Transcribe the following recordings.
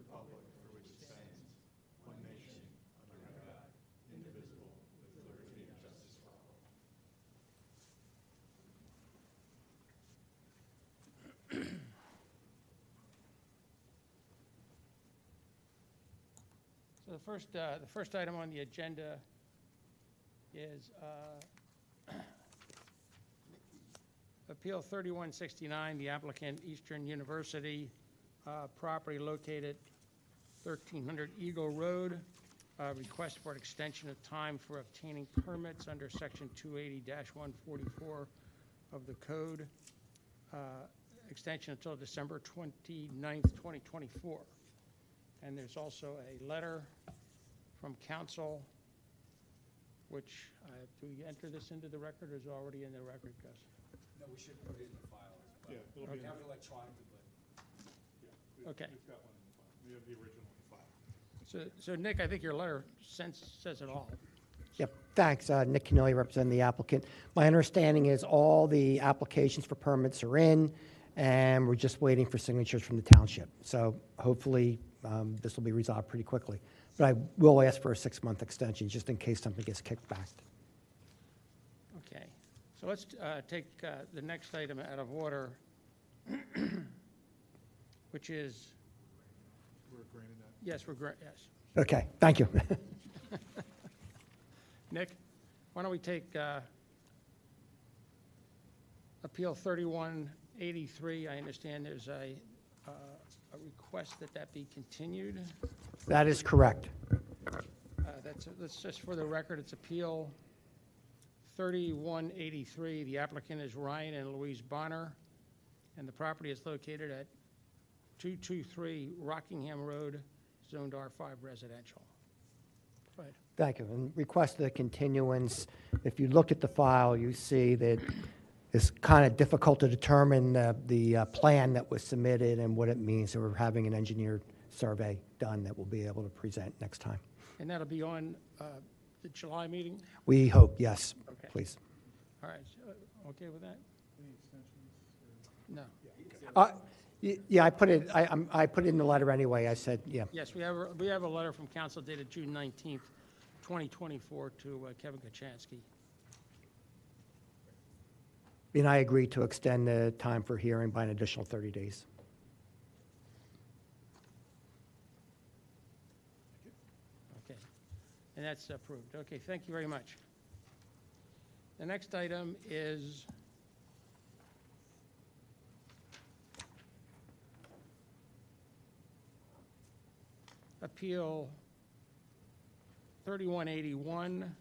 republic for which it stands, one nation, under God, indivisible, with liberty and justice for all. So the first item on the agenda is Appeal 3169, the applicant Eastern University, property located 1300 Eagle Road, request for an extension of time for obtaining permits under Section 280-144 of the code, extension until December 29th, 2024. And there's also a letter from council, which, do we enter this into the record, or is it already in the record, Gus? No, we should put it in the file as well. Yeah, it'll We be in have the- it electronically, but Okay. We've got one in the file. We have the original in the file. So Nick, I think your letter says it all. Yep, thanks. Nick Canelli, representing the applicant. My understanding is all the applications for permits are in, and we're just waiting for signatures from the township. So hopefully, this will be resolved pretty quickly. But I will ask for a 6-month extension, just in case something gets kicked back. Okay. So let's take the next item out of order, which is, We're granting that. yes, yes. Okay, thank you. Nick, why don't we take Appeal 3183. I understand there's a request that be continued. That is correct. That's just for the record, it's Appeal 3183. The applicant is Ryan and Louise Bonner, and the property is located at 223 Rockingham Road, zoned R5 residential. Go ahead. Thank you. And request the continuance. If you look at the file, you see that it's kind of difficult to determine the plan that was submitted and what it means. So we're having an engineered survey done that we'll be able to present next time. And that'll be on the July meeting? We hope, yes, Okay. please. All right, so, okay with that? Any extensions? No. Yeah, I put it, I put it in the letter anyway. I said, yeah. Yes, we have a letter from council dated June 19th, 2024 to Kevin Kachansky. And I agreed to extend the time for hearing by an additional 30 days. Okay, and that's approved. Okay, thank you very much. The next item is Appeal 3181,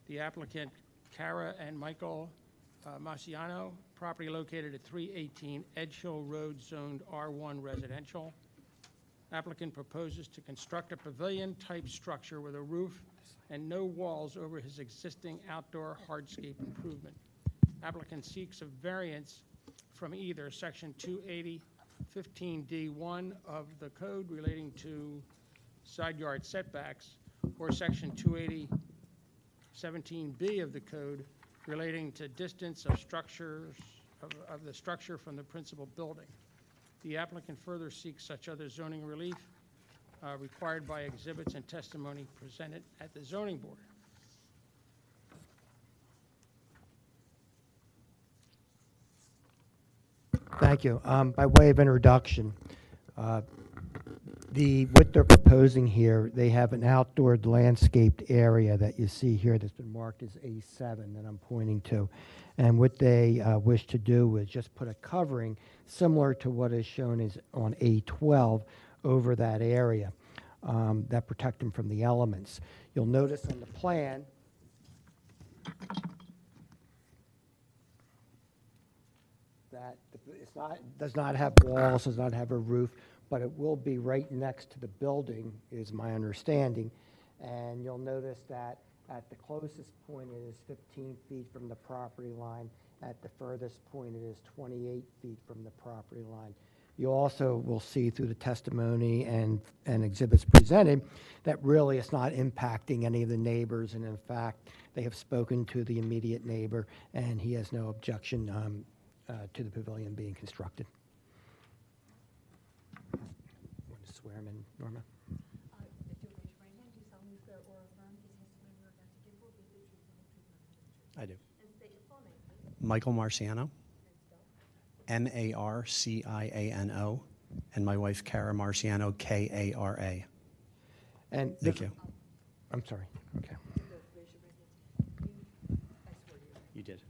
the applicant Cara and Michael Marciano, property located at 318 Edge Hill Road, zoned R1 residential. Applicant proposes to construct a pavilion-type structure with a roof and no walls over his existing outdoor hardscape improvement. Applicant seeks a variance from either Section 280-15D1 of the code relating to side yard setbacks, or Section 280-17B of the code relating to distance of structures, of the structure from the principal building. The applicant further seeks such other zoning relief required by exhibits and testimony presented at the zoning board. Thank you. By way of introduction, what they're proposing here, they have an outdoor landscaped area that you see here that's been marked as A7 that I'm pointing to. And what they wish to do is just put a covering similar to what is shown as on A12 over that area that protect them from the elements. You'll notice on the plan that does not have walls, does not have a roof, but it will be right next to the building, is my understanding. And you'll notice that at the closest point, it is 15 feet from the property line. At the furthest point, it is 28 feet from the property line. You also will see through the testimony and exhibits presented that really it's not impacting any of the neighbors. And in fact, they have spoken to the immediate neighbor, and he has no objection to the pavilion being constructed. I'm going to swear him in, Norma. If you raise your right hand, do you solemnly swear or affirm the testimony you're about to give will be the truth, the whole truth, nothing but the truth? I do. And state your full name, please, Michael Marciano, and spell. Marciano, and my wife, Kara Marciano, Kara. And Thank you. I'm sorry, okay. You both raise your right hand. I swear to you. You did.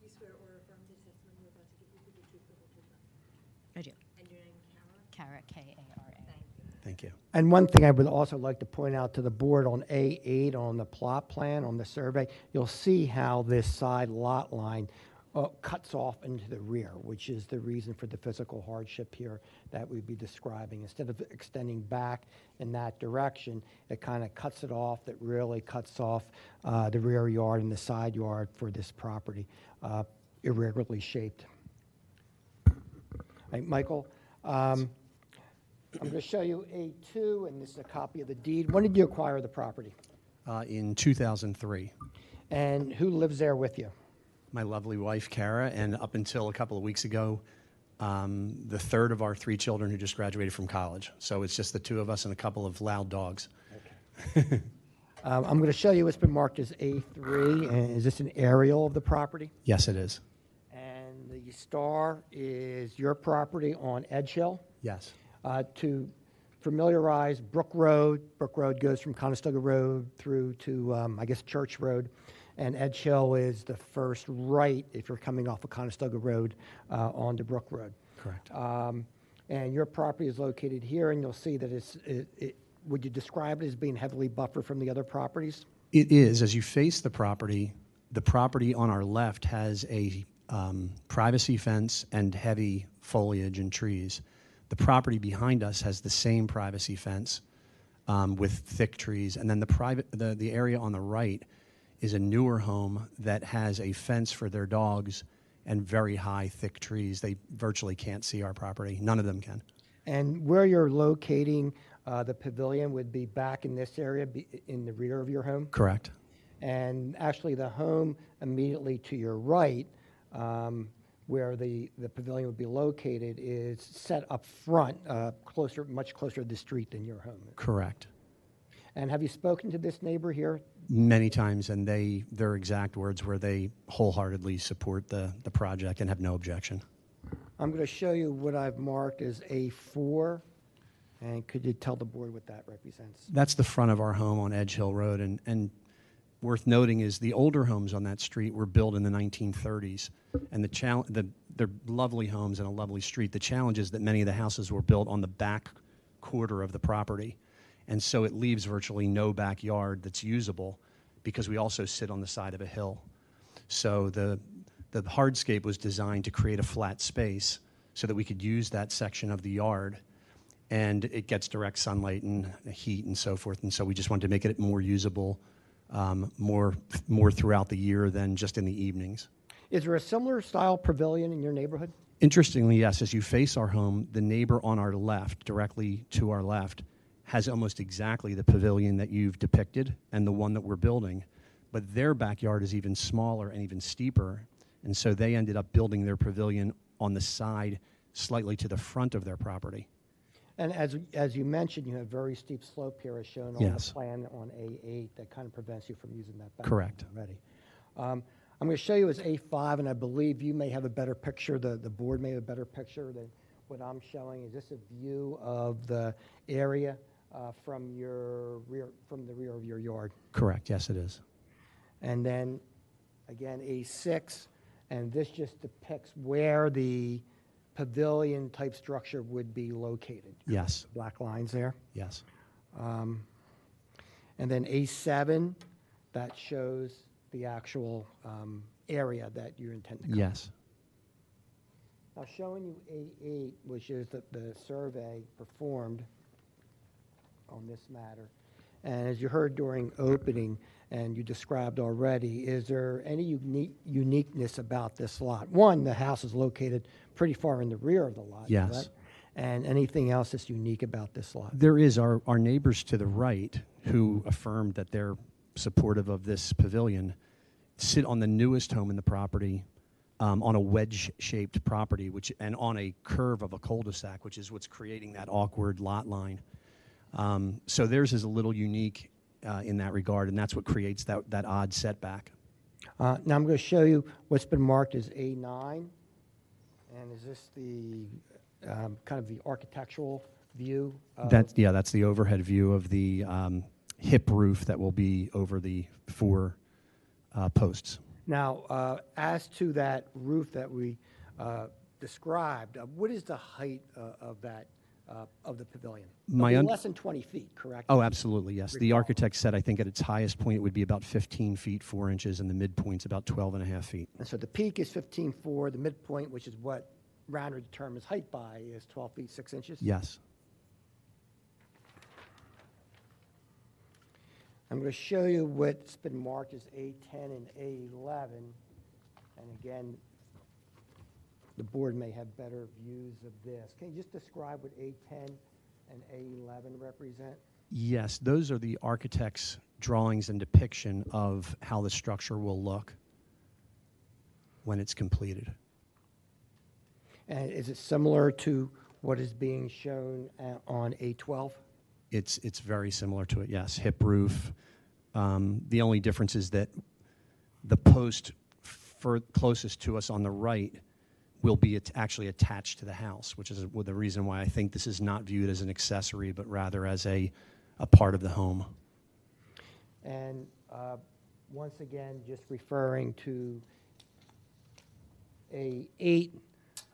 You swear or affirm the testimony you're about to give will be the truth, the whole truth, nothing but the truth. I do. And your name, Kara? Kara, K-A-R-A. Thank you. Thank you. And one thing I would also like to point out to the board on A8 on the plot plan, on the survey, you'll see how this side lot line cuts off into the rear, which is the reason for the physical hardship here that we'd be describing. Instead of extending back in that direction, it kind of cuts it off. That really cuts off the rear yard and the side yard for this property, irregularly shaped. All right, Michael, I'm going to show you A2, and this is a copy of the deed. When did you acquire the property? In 2003, And who lives there with you? my lovely wife, Kara, and up until a couple of weeks ago, the third of our 3 children who just graduated from college. So it's just the 2 of us and a couple of loud dogs. I'm going to show you it's been marked as A3. And is this an aerial of the property? Yes, it is. And the star is your property on Edge Hill. Yes. To familiarize, Brook Road goes from Conestoga Road through to, I guess, Church Road. And Edge Hill is the first right if you're coming off of Conestoga Road onto Brook Road. Correct. And your property is located here, and you'll see that would you describe it as being heavily buffered from the other properties? It is. As you face the property on our left has a privacy fence and heavy foliage and trees. The property behind us has the same privacy fence with thick trees. And then the area on the right is a newer home that has a fence for their dogs and very high, thick trees. They virtually can't see our property. None of them can. And where you're locating the pavilion would be back in this area, in the rear of your home? Correct. And actually, the home immediately to your right, where the pavilion would be located, is set up front, much closer to the street than your home. Correct. And have you spoken to this neighbor here? Many times, and their exact words were they wholeheartedly support the project and have no objection. I'm going to show you what I've marked as A4. And could you tell the board what that represents? That's the front of our home on Edge Hill Road, and worth noting is the older homes on that street were built in the 1930s, and they're lovely homes and a lovely street. The challenge is that many of the houses were built on the back quarter of the property, and so it leaves virtually no backyard that's usable because we also sit on the side of a hill. So the hardscape was designed to create a flat space so that we could use that section of the yard, and it gets direct sunlight and heat and so forth, and so we just wanted to make it more usable more throughout the year than just in the evenings. Is there a similar style pavilion in your neighborhood? Interestingly, yes, as you face our home, the neighbor on our left, directly to our left, has almost exactly the pavilion that you've depicted and the one that we're building, but their backyard is even smaller and even steeper, and so they ended up building their pavilion on the side slightly to the front of their property. And as you mentioned, you have a very steep slope here as shown on Yes. the plan on A8 that kind of prevents you from using that back Correct. already. I'm going to show you as A5, and I believe you may have a better picture, the board may have a better picture than what I'm showing. Is this a view of the area from the rear of your yard? Correct, yes it is. And then, again, A6, and this just depicts where the pavilion-type structure would be located. Yes, Black lines there. yes. And then A7, that shows the actual area that you intend to cover. Yes. Now, showing you A8, which is the survey performed on this matter. And as you heard during opening, and you described already, is there any uniqueness about this lot? One, the house is located pretty far in the rear of the lot. Yes. Correct? And anything else that's unique about this lot? There is our neighbors to the right who affirmed that they're supportive of this pavilion sit on the newest home in the property on a wedge-shaped property and on a curve of a cul-de-sac, which is what's creating that awkward lot line. So theirs is a little unique in that regard, and that's what creates that odd setback. Now I'm going to show you what's been marked as A9. And is this the kind of the architectural view? That's the overhead view of the hip roof that will be over the 4 posts. Now, as to that roof that we described, what is the height of that, of the pavilion? It'll be less than 20 feet, correct? Oh, absolutely, yes. The Recall. architect said, I think at its highest point, it would be about 15 feet, 4 inches, and the midpoint's about 12 and a half feet. And so the peak is 15.4, the midpoint, which is what Radnor determines height by, is 12 feet 6 inches? Yes. I'm going to show you what's been marked as A10 and A11. And again, the board may have better views of this. Can you just describe what A10 and A11 represent? Yes, those are the architect's drawings and depiction of how the structure will look when it's completed. And is it similar to what is being shown on A12? It's very similar to it, yes. Hip roof. The only difference is that the post closest to us on the right will be actually attached to the house, which is the reason why I think this is not viewed as an accessory, but rather as a part of the home. And once again, just referring to A8,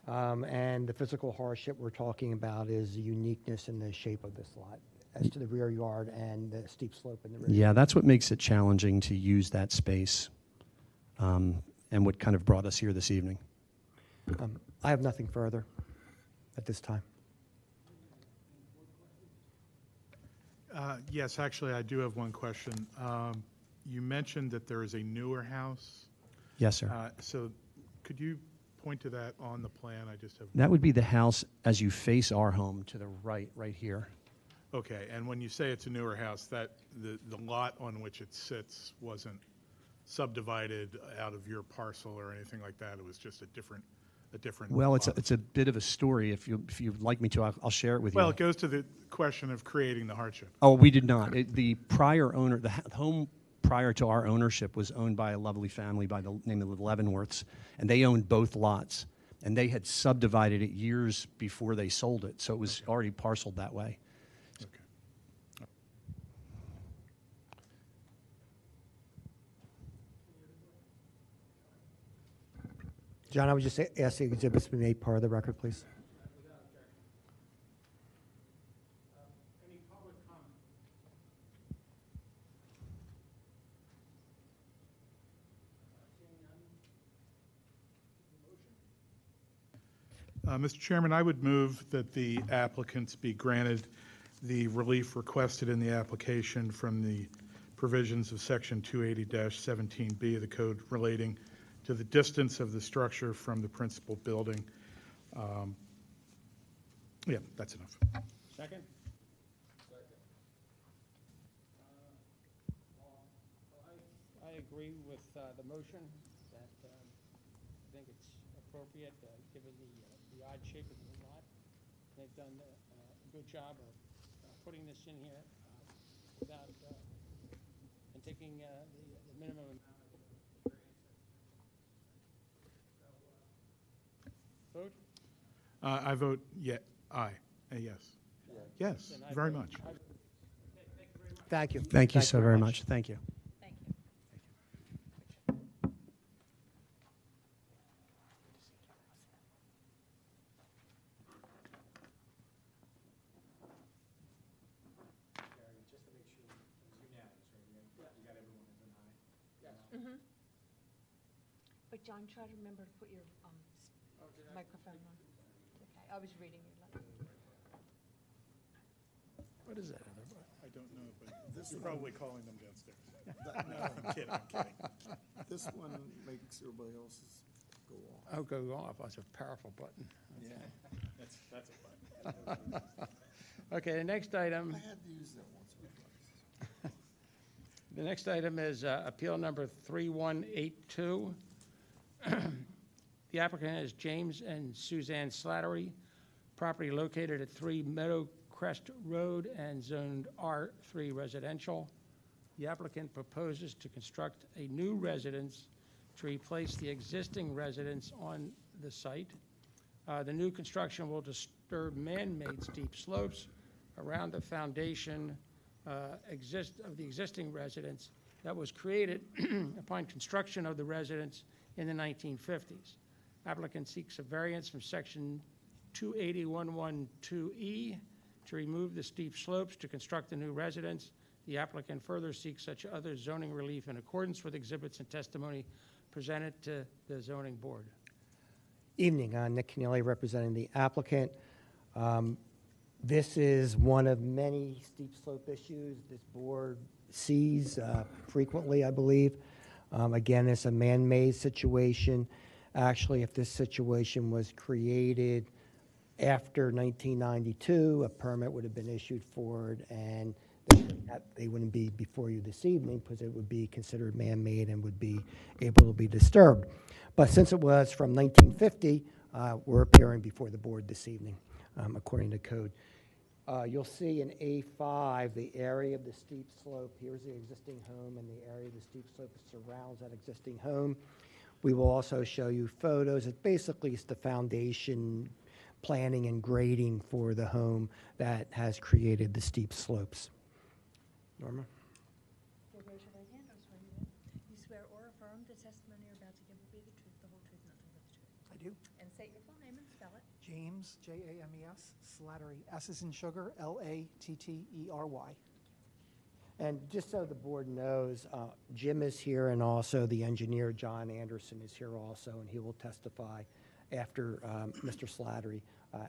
and the physical hardship we're talking about is the uniqueness in the shape of this lot as to the rear yard and the steep slope in the rear. Yeah, that's what makes it challenging to use that space, and what kind of brought us here this evening. I have nothing further at this time. Yes, actually, I do have one question. You mentioned that there is a newer house. Yes, sir. So could you point to that on the plan? I just have. That would be the house as you face our home to the right here. Okay, and when you say it's a newer house, that the lot on which it sits wasn't subdivided out of your parcel or anything like that? It was just a different Well, lot. it's a bit of a story. If you'd like me to, I'll share it with you. Well, it goes to the question of creating the hardship. Oh, we did not. The prior owner, the home prior to our ownership was owned by a lovely family by the name of the Leavenworths, and they owned both lots. And they had subdivided it years before they sold it, so it was already parceled that way. Okay. John, I would just ask the exhibits be made part of the record, please. Any public comment? Mr. Chairman, I would move that the applicants be granted the relief requested in the application from the provisions of Section 280-17B of the code relating to the distance of the structure from the principal building. Yeah, that's enough. Second? I agree with the motion that I think it's appropriate, given the odd shape of the lot. They've done a good job of putting this in here without, and taking the minimum amount of vote? I vote aye, yes. Yes, And I very vote- much. Thank you. Thank you so very much. Thank you. Thank you. Just to make sure it's unanimous, right? You got everyone as an aye? Mm-hmm. But John, try to remember to put your microphone on. Okay, I was reading your letter. What is that? I don't know, but you're probably calling them downstairs. No, I'm kidding, I'm kidding. This one makes everybody else's go off. Oh, go off. That's a powerful button. Yeah, That's a fine. Okay, the next item. I had to use that once or twice. The next item is appeal number 3182. The applicant is James and Suzanne Slattery, property located at 3 Meadow Crest Road and zoned R3 residential. The applicant proposes to construct a new residence to replace the existing residence on the site. The new construction will disturb man-made steep slopes around the foundation of the existing residence that was created upon construction of the residence in the 1950s. Applicant seeks a variance from section 280.112E to remove the steep slopes to construct the new residence. The applicant further seeks such other zoning relief in accordance with exhibits and testimony presented to the zoning board. Evening, Nick Keneally representing the applicant. This is one of many steep slope issues this board sees frequently, I believe. Again, it's a man-made situation. Actually, if this situation was created after 1992, a permit would have been issued for it, and they wouldn't be before you this evening because it would be considered man-made and would be able to be disturbed. But since it was from 1950, we're appearing before the board this evening, according to code. You'll see in A5, the area of the steep slope. Here's the existing home, and the area of the steep slope surrounds that existing home. We will also show you photos. It basically is the foundation planning and grading for the home that has created the steep slopes. Norma? Okay, raise your right hand, I'll swear you in. You swear or affirm the testimony you're about to give will be the truth, the whole truth, nothing but the truth. I do. And state your full name and spell it. James, James, Slattery, S is in sugar, Lattery. And just so the board knows, Jim is here, and also the engineer, John Anderson, is here also, and he will testify after Mr. Slattery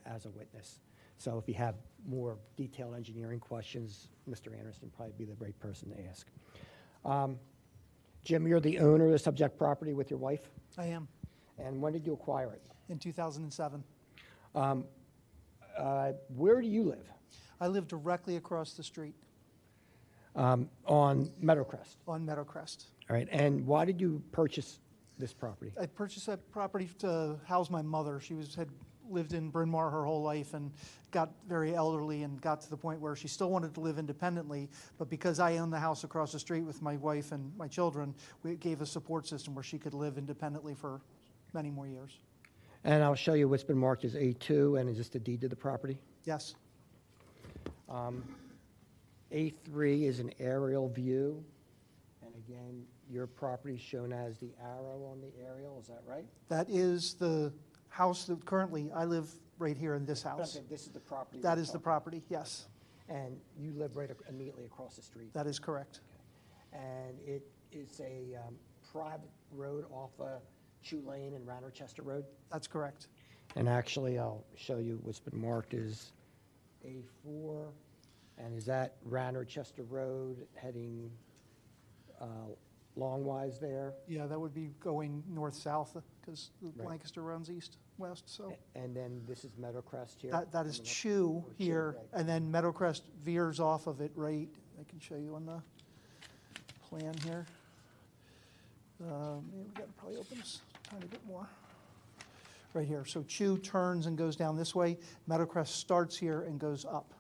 as a witness. So if you have more detailed engineering questions, Mr. Anderson would probably be the right person to ask. Jim, you're the owner of the subject property with your wife, I am, and when did you acquire it? in 2007. Where do you live? I live directly across the street On Meadowcrest. on Meadowcrest. All right, and why did you purchase this property? I purchased that property to house my mother. She had lived in Bryn Mawr her whole life and got very elderly and got to the point where she still wanted to live independently, but because I owned the house across the street with my wife and my children, we gave a support system where she could live independently for many more years. And I'll show you what's been marked as A2, and is this the deed to the property? Yes, A3 is an aerial view, and again, your property is shown as the arrow on the aerial, is that right? that is the house that currently, I live right here in this But I'm house. saying this is the property. That we're is the talking property, yes, about. And you live right immediately across the street. that is correct. And it is a private road off Chew Lane and Radnor Road? That's correct. And actually, I'll show you what's been marked as A4. And is that Radnor Road heading longwise there? Yeah, that would be going north-south because Right. Lancaster runs east-west, so. And then this is Meadowcrest here? That is Coming up? Chew Or here, right. and then Meadowcrest veers off of it right, I can show you on the plan here. We got to probably open this a tiny bit more. Right here, so Chew turns and goes down this way, Meadowcrest starts here and goes up.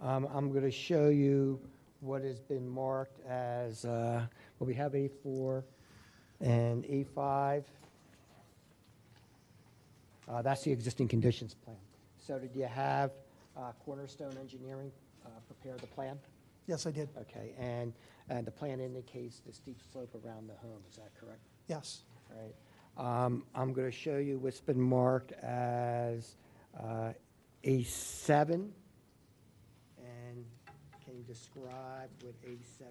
I'm going to show you what has been marked as, well, we have A4 and A5. That's the existing conditions plan. So did you have Cornerstone Engineering prepare the plan? Yes, I did, Okay, and the plan indicates the steep slope around the home, is that correct? yes. All right. I'm going to show you what's been marked as A7. And can you describe what A7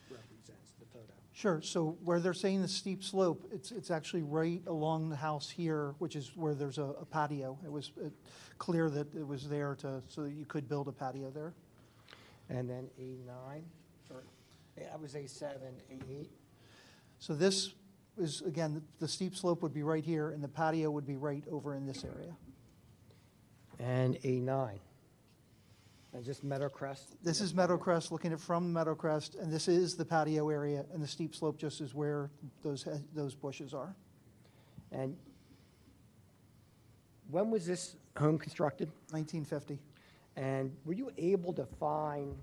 represents, the photo? Sure, so where they're saying the steep slope, it's actually right along the house here, which is where there's a patio. It was clear that it was there so that you could build a patio there. And then A9, or that was A7, A8. So this is, again, the steep slope would be right here, and the patio would be right over in this area. And A9. And just Meadowcrest? This is Meadowcrest, looking at from Meadowcrest, and this is the patio area, and the steep slope just is where those bushes are. And When was this home constructed? 1950. And were you able to find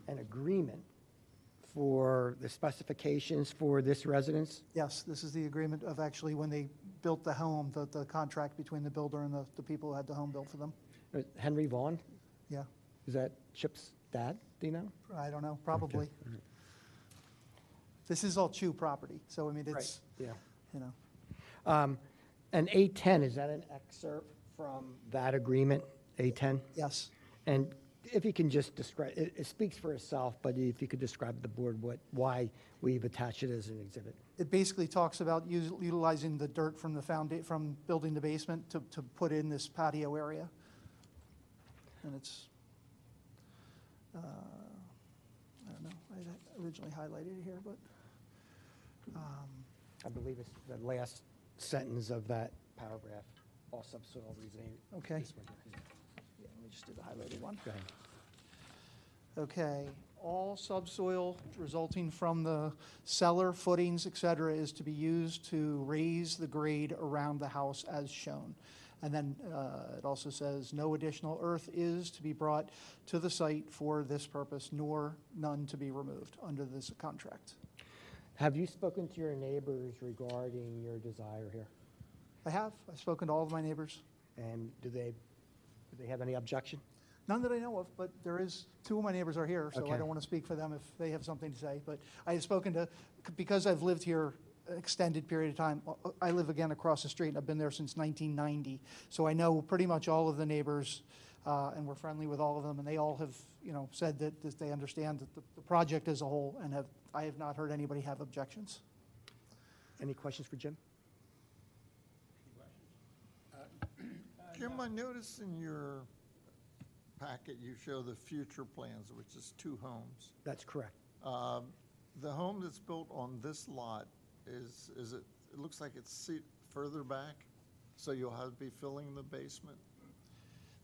an agreement for the specifications for this residence? Yes, this is the agreement of actually when they built the home, the contract between the builder and the people who had the home built for them. Henry Vaughn, Yeah, is that Chip's dad, do you know? I don't know, probably. This is all Chew property, so I mean, it's, Yeah. you know. And A10, is that an excerpt from that agreement, A10? Yes. And if you can just describe, it speaks for itself, but if you could describe to the board why we've attached it as an exhibit. It basically talks about utilizing the dirt from the from building the basement to put in this patio area. And it's, I don't know, I originally highlighted it here, but, I believe it's the last sentence of that paragraph, all subsoil residing. Okay. This one here. yeah, let me just do the highlighted one. Go ahead. Okay, all subsoil resulting from the cellar, footings, et cetera, is to be used to raise the grade around the house as shown. And then it also says, no additional earth is to be brought to the site for this purpose, nor none to be removed under this contract. Have you spoken to your neighbors regarding your desire here? I have, I've spoken to all of my neighbors. And do they have any objection? None that I know of, but there is, two of my neighbors are here, so I Okay. don't want to speak for them if they have something to say. But I have spoken to, because I've lived here an extended period of time, I live again across the street, and I've been there since 1990. So I know pretty much all of the neighbors, and we're friendly with all of them, and they all have, said that they understand that the project as a whole, and I have not heard anybody have objections. Any questions for Jim? Jim, I noticed in your packet you show the future plans, which is 2 homes. That's correct. The home that's built on this lot, it looks like it's further back, so you'll have to be filling the basement?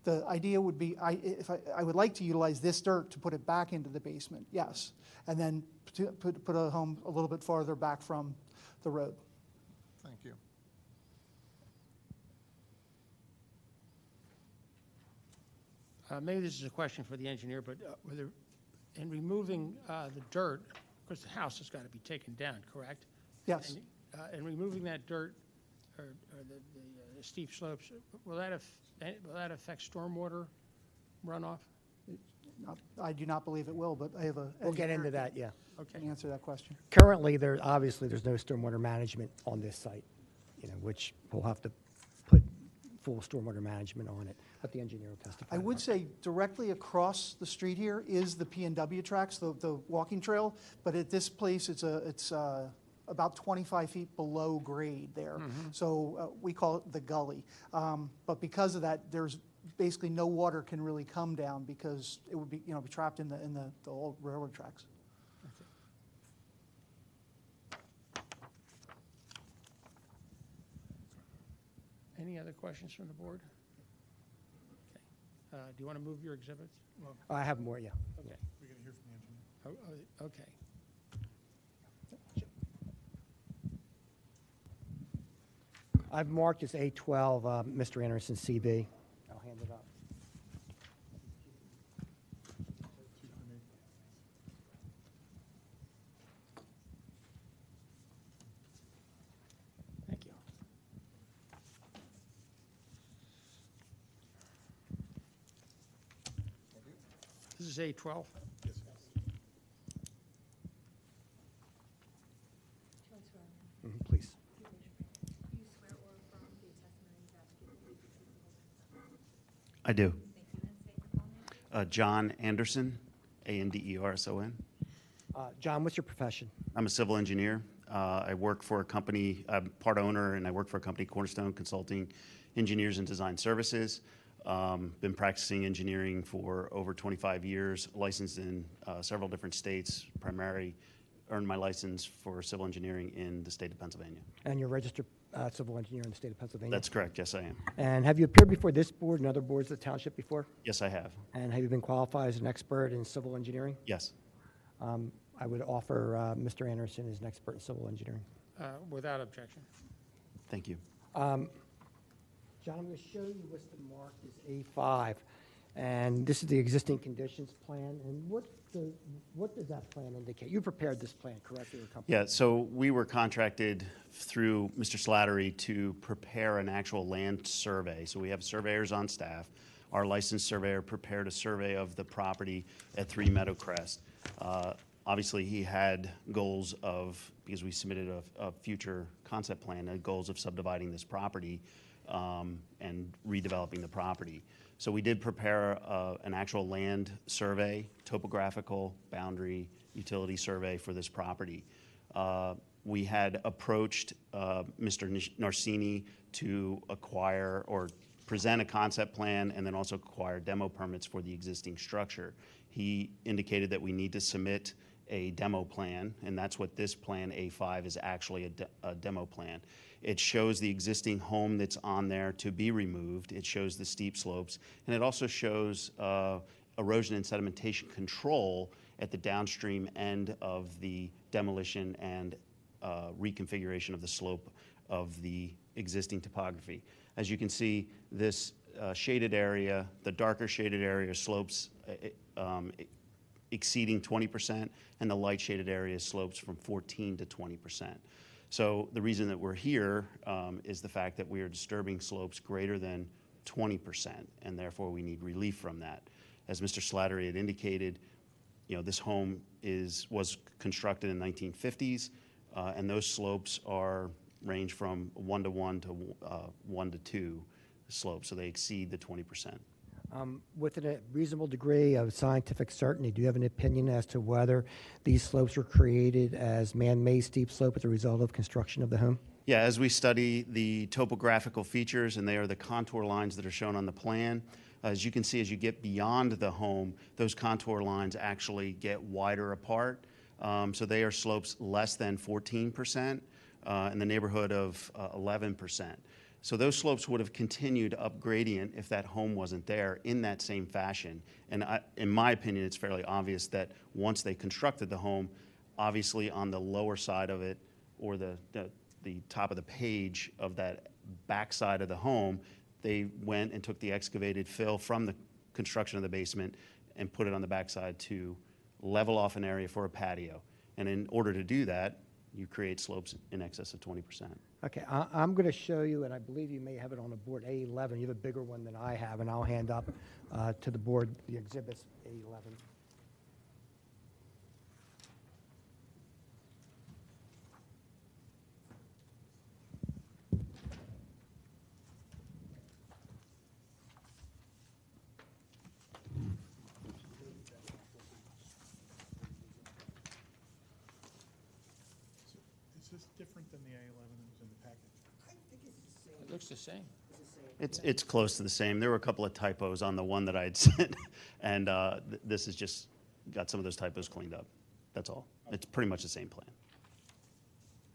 The idea would be, I would like to utilize this dirt to put it back into the basement, yes. And then to put a home a little bit farther back from the road. Thank you. Maybe this is a question for the engineer, but whether, in removing the dirt, because the house has got to be taken down, correct? Yes. And in removing that dirt, or the steep slopes, will that affect stormwater runoff? I do not believe it will, but I have a. We'll get into that, yeah. Can answer that question. Currently, obviously, there's no stormwater management on this site, which we'll have to put full stormwater management on it, but the engineer will testify. I would say directly across the street here is the P&W tracks, the walking trail, but at this place, it's about 25 feet below grade there. So we call it the gully. But because of that, there's basically no water can really come down because it would be, be trapped in the old railroad tracks. Any other questions from the board? Okay. Do you want to move your exhibits? Well, I have more, yeah. okay. We're going to hear from the engineer. Okay. I've marked as A12, Mr. Anderson, CV. I'll hand it up. Thank you. This is A12. Yes. Please. You swear or affirm the testimony that you give will be the truth, the whole truth? I do. Thank you, and state your full name. John Anderson, Anderson. John, what's your profession? I'm a civil engineer. I work for a company, I'm part owner, and I work for a company, Cornerstone Consulting Engineers and Design Services. Been practicing engineering for over 25 years, licensed in several different states, primarily earned my license for civil engineering in the state of Pennsylvania. And you're a registered civil engineer in the state of Pennsylvania? That's correct, yes I am. And have you appeared before this board and other boards of the township before? Yes, I have. And have you been qualified as an expert in civil engineering? Yes. I would offer Mr. Anderson as an expert in civil engineering. Without objection. Thank you. John, I'm going to show you what's marked as A5, and this is the existing conditions plan, and what does that plan indicate? You prepared this plan, correct? Your company? Yeah, so we were contracted through Mr. Slattery to prepare an actual land survey. So we have surveyors on staff. Our licensed surveyor prepared a survey of the property at 3 Meadowcrest. Obviously, he had goals of, because we submitted a future concept plan, had goals of subdividing this property and redeveloping the property. So we did prepare an actual land survey, topographical, boundary, utility survey for this property. We had approached Mr. Narsini to acquire or present a concept plan and then also acquire demo permits for the existing structure. He indicated that we need to submit a demo plan, and that's what this plan A5 is actually, a demo plan. It shows the existing home that's on there to be removed. It shows the steep slopes, and it also shows erosion and sedimentation control at the downstream end of the demolition and reconfiguration of the slope of the existing topography. As you can see, this shaded area, the darker shaded area slopes exceeding 20%, and the light shaded area slopes from 14 to 20%. So the reason that we're here is the fact that we are disturbing slopes greater than 20%, and therefore we need relief from that. As Mr. Slattery had indicated, you know, this home was constructed in the 1950s, and those slopes range from 1-to-1 to 1-to-2 slopes, so they exceed the 20%. With a reasonable degree of scientific certainty, do you have an opinion as to whether these slopes were created as man-made steep slope as a result of construction of the home? Yeah, as we study the topographical features, and they are the contour lines that are shown on the plan, as you can see, as you get beyond the home, those contour lines actually get wider apart. So they are slopes less than 14%, in the neighborhood of 11%. So those slopes would have continued up gradient if that home wasn't there in that same fashion. And in my opinion, it's fairly obvious that once they constructed the home, obviously on the lower side of it, or the top of the page of that back side of the home, they went and took the excavated fill from the construction of the basement and put it on the backside to level off an area for a patio. And in order to do that, you create slopes in excess of 20%. Okay, I'm going to show you, and I believe you may have it on the board, A11. You have a bigger one than I have, and I'll hand up to the board the exhibits A11. Is this different than the A11 that was in the package? It looks the same. It's close to the same. There were a couple of typos on the one that I had sent, and this has just got some of those typos cleaned up. That's all. It's pretty much the same plan.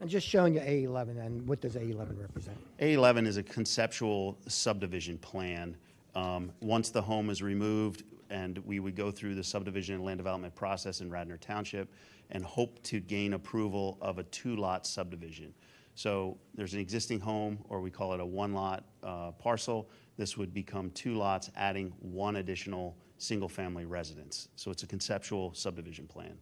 And just showing you A11, and what does A11 represent? A11 is a conceptual subdivision plan. Once the home is removed, and we would go through the subdivision and land development process in Radnor Township and hope to gain approval of a 2-lot subdivision. So there's an existing home, or we call it a 1-lot parcel. This would become 2 lots, adding 1 additional single-family residence. So it's a conceptual subdivision plan.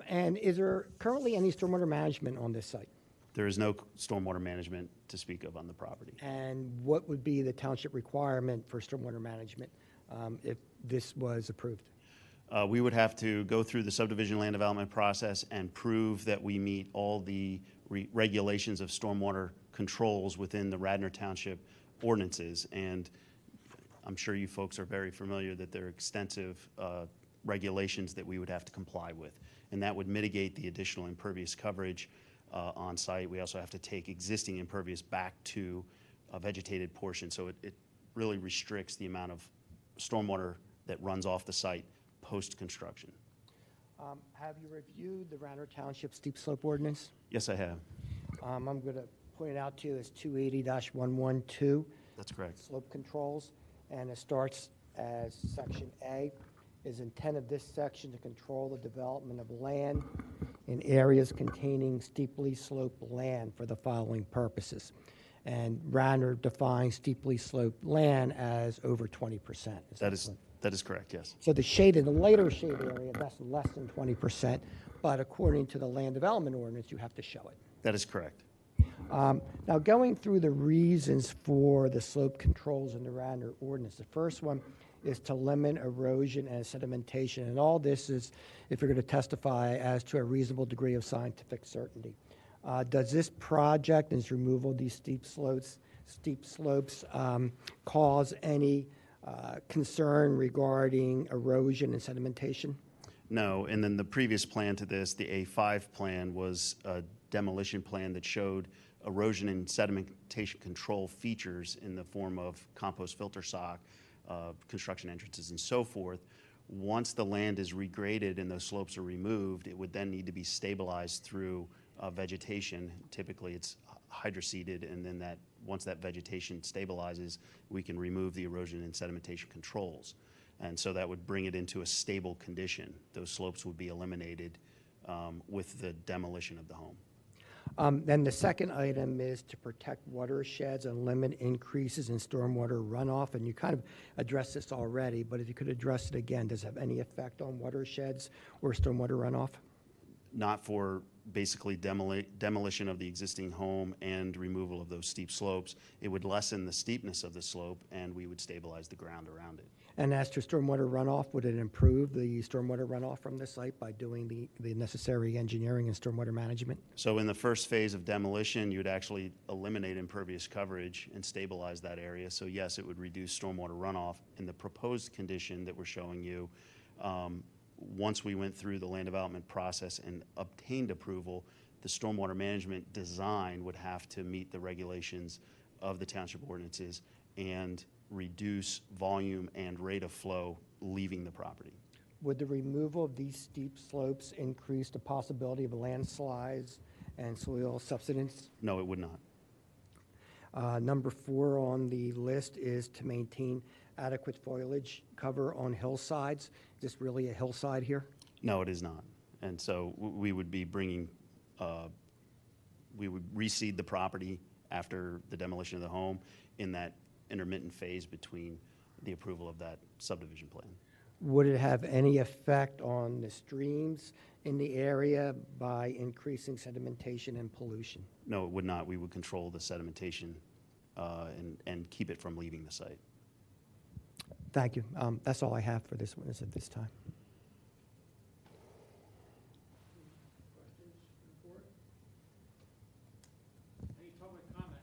And is there currently any stormwater management on this site? There is no stormwater management to speak of on the property. And what would be the township requirement for stormwater management if this was approved? We would have to go through the subdivision land development process and prove that we meet all the regulations of stormwater controls within the Radnor Township ordinances. And I'm sure you folks are very familiar that there are extensive regulations that we would have to comply with. And that would mitigate the additional impervious coverage on site. We also have to take existing impervious back to a vegetated portion. So it really restricts the amount of stormwater that runs off the site post-construction. Have you reviewed the Radnor Township steep slope ordinance? Yes, I have. I'm going to point it out to you as 280-112. That's correct. Slope controls, and it starts as Section A. Is intent of this section to control the development of land in areas containing steeply sloped land for the following purposes. And Radnor defines steeply sloped land as over 20%. That is correct, yes. So the shaded, the later shaded area, that's less than 20%, but according to the land development ordinance, you have to show it. That is correct. Now, going through the reasons for the slope controls in the Radnor ordinance, the first one is to limit erosion and sedimentation. And all this is, if you're going to testify, as to a reasonable degree of scientific certainty. Does this project and its removal of these steep slopes cause any concern regarding erosion and sedimentation? No, and then the previous plan to this, the A5 plan, was a demolition plan that showed erosion and sedimentation control features in the form of compost filter sock, construction entrances, and so forth. Once the land is regraded and those slopes are removed, it would then need to be stabilized through vegetation. Typically, it's hydroseeded, and then once that vegetation stabilizes, we can remove the erosion and sedimentation controls. And so that would bring it into a stable condition. Those slopes would be eliminated with the demolition of the home. Then the second item is to protect watersheds and limit increases in stormwater runoff. And you kind of addressed this already, but if you could address it again, does it have any effect on watersheds or stormwater runoff? Not for basically demolition of the existing home and removal of those steep slopes. It would lessen the steepness of the slope, and we would stabilize the ground around it. And as to stormwater runoff, would it improve the stormwater runoff from the site by doing the necessary engineering and stormwater management? So in the first phase of demolition, you'd actually eliminate impervious coverage and stabilize that area. So yes, it would reduce stormwater runoff. In the proposed condition that we're showing you, once we went through the land development process and obtained approval, the stormwater management design would have to meet the regulations of the township ordinances and reduce volume and rate of flow leaving the property. Would the removal of these steep slopes increase the possibility of landslides and soil subsidence? No, it would not. Number 4 on the list is to maintain adequate foliage cover on hillsides. Is this really a hillside here? No, it is not. And so we would be bringing, we would reseed the property after the demolition of the home in that intermittent phase between the approval of that subdivision plan. Would it have any effect on the streams in the area by increasing sedimentation and pollution? No, it would not. We would control the sedimentation and keep it from leaving the site. Thank you. That's all I have for this witness at this time. Any public comment?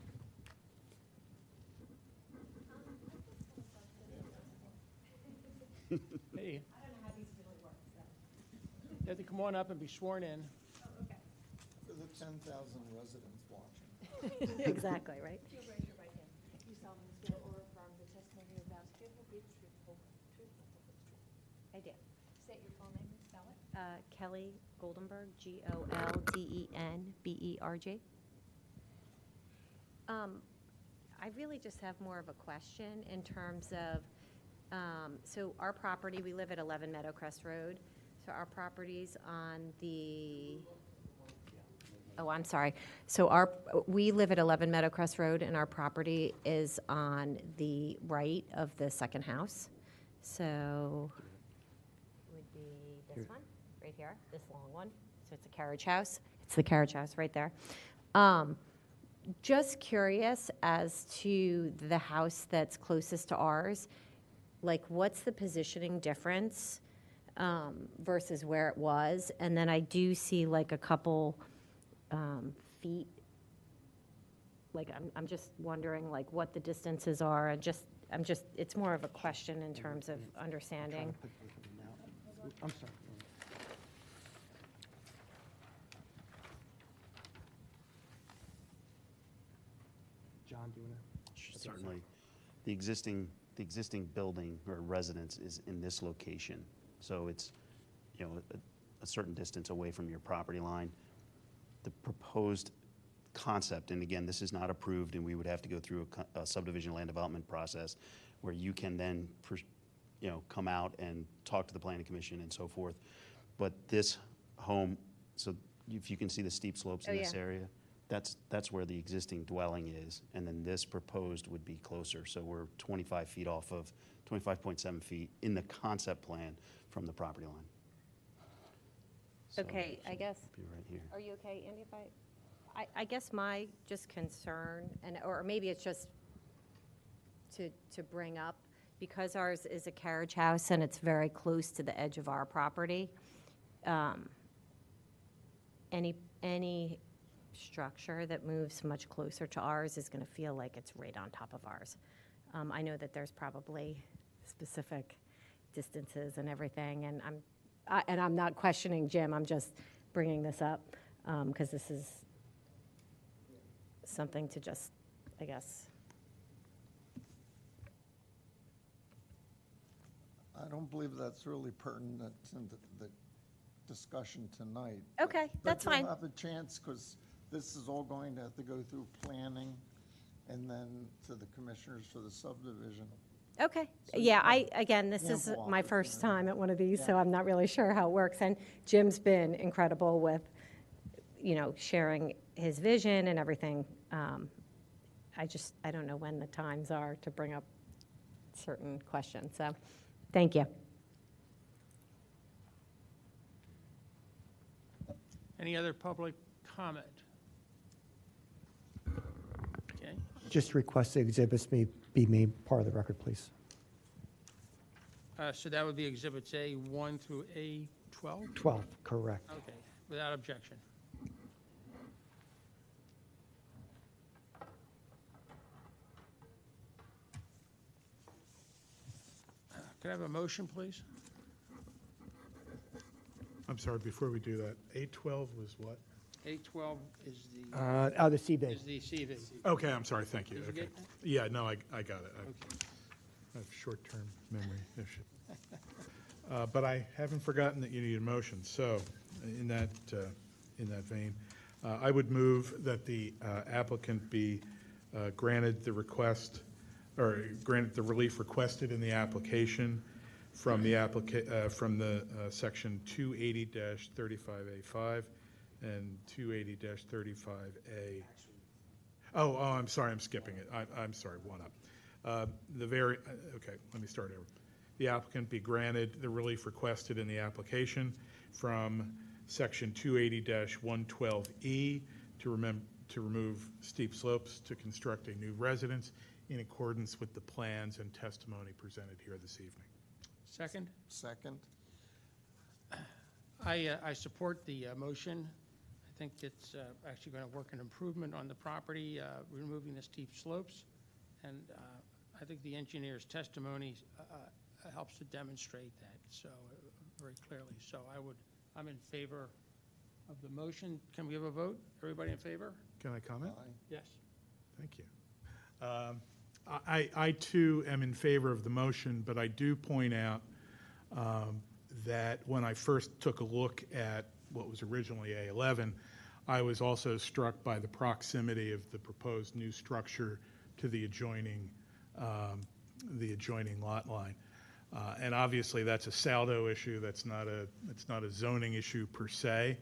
Hey. I don't know how these really work, so. You have to come on up and be sworn in. Oh, okay. For the 10,000 residents watching. Exactly, right? If you raise your right hand, you solemnly swear or affirm the testimony you're about to give will be the truthful, the whole truth. I do. State your full name and spell it. Kelly Goldenberg, Goldenberg. I really just have more of a question in terms of, so our property, we live at 11 Meadowcrest Road. So our property's on the, oh, I'm sorry. So we live at 11 Meadowcrest Road, and our property is on the right of the second house. So it would be this one, right here, this long one. So it's a carriage house. It's the carriage house right there. Just curious as to the house that's closest to ours, like what's the positioning difference versus where it was? And then I do see like a couple feet, like I'm just wondering like what the distances are. It's more of a question in terms of understanding. I'm sorry. John, do you want to? Certainly. The existing building or residence is in this location. So it's, a certain distance away from your property line. The proposed concept, and again, this is not approved, and we would have to go through a subdivision land development process where you can then, come out and talk to the planning commission and so forth. But this home, so if you can see the steep slopes in this area, That's where the existing dwelling is, and then this proposed would be closer. So we're 25 feet off of, 25.7 feet in the concept plan from the property line. So Okay, I guess, be right here. are you okay, Andy, if I guess my just concern, or maybe it's just to bring up, because ours is a carriage house and it's very close to the edge of our property, any structure that moves much closer to ours is going to feel like it's right on top of ours. I know that there's probably specific distances and everything, and I'm not questioning Jim, I'm just bringing this up, because this is something to just, I guess. I don't believe that's really pertinent in the discussion tonight. Okay, that's But fine. you'll have a chance, because this is all going to have to go through planning and then to the commissioners for the subdivision. Okay, So yeah, you again, this is ample my first opportunity. time at one of these, so Yeah. I'm not really sure how it works. And Jim's been incredible with, sharing his vision and everything. I don't know when the times are to bring up certain questions, so, thank you. Any other public comment? Okay, Just request the exhibits be made part of the record, please. so that would be Exhibits A1 through A12? 12, correct. Okay, without objection. Could I have a motion, please? I'm sorry, before we do that, 812 was what? A12 is the The CB. CV. Okay, I'm sorry, thank you. Did you Okay. get that? Yeah, no, I got it. Okay. I have short-term memory issue. But I haven't forgotten that you need a motion, so in that vein, I would move that the applicant be granted the request, or granted the relief requested in the application from the section 280-35A5 and 280-35A. Oh, I'm sorry, I'm skipping it. I'm sorry, one up. Okay, let me start over. The applicant be granted the relief requested in the application from section 280-112E to remove steep slopes to construct a new residence in accordance with the plans and testimony presented here this evening. Second? Second? I support the motion. I think it's actually going to work an improvement on the property, removing the steep slopes. And I think the engineer's testimony helps to demonstrate that so very clearly. So I'm in favor of the motion. Can we have a vote? Everybody in favor? Can I comment? Aye. Yes. Thank you. I too am in favor of the motion, but I do point out that when I first took a look at what was originally A11, I was also struck by the proximity of the proposed new structure to the adjoining lot line. And obviously, that's a saldo issue. It's not a zoning issue per se.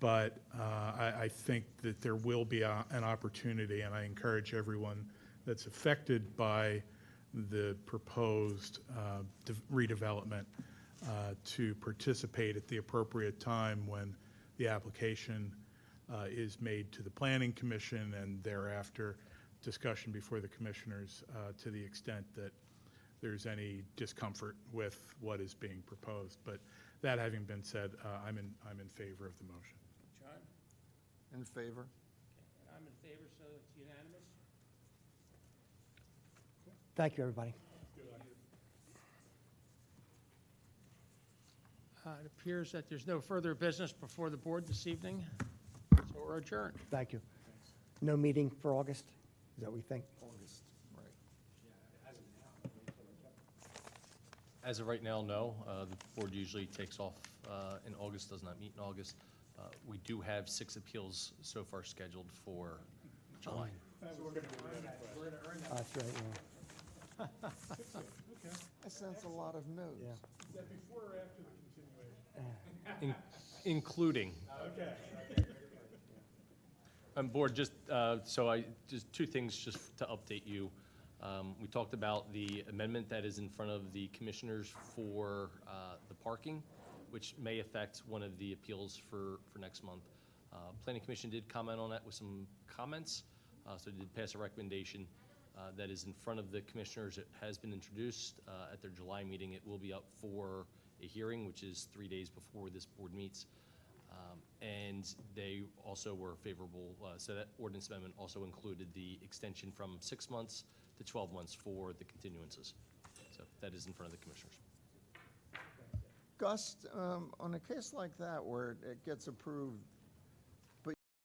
But I think that there will be an opportunity, and I encourage everyone that's affected by the proposed redevelopment to participate at the appropriate time when the application is made to the Planning Commission, and thereafter discussion before the commissioners to the extent that there's any discomfort with what is being proposed. But that having been said, I'm in favor of the motion. John? In favor? And I'm in favor, so it's unanimous. Thank you, everybody. It appears that there's no further business before the board this evening, so we're adjourned. Thank you. No meeting for August? Is that what we think? August, right. As of right now, no. The board usually takes off in August, does not meet in August. We do have 6 appeals so far scheduled for July. That's right, yeah. I sense a lot of no's. Yeah. Is that before or after the continuation? Including. Okay. Board, just two things just to update you. We talked about the amendment that is in front of the commissioners for the parking, which may affect one of the appeals for next month. Planning Commission did comment on that with some comments, so they did pass a recommendation that is in front of the commissioners. It has been introduced at their July meeting. It will be up for a hearing, which is 3 days before this board meets. And they also were favorable, so that ordinance amendment also included the extension from 6 months to 12 months for the continuances. So that is in front of the commissioners. Gus, on a case like that where it gets approved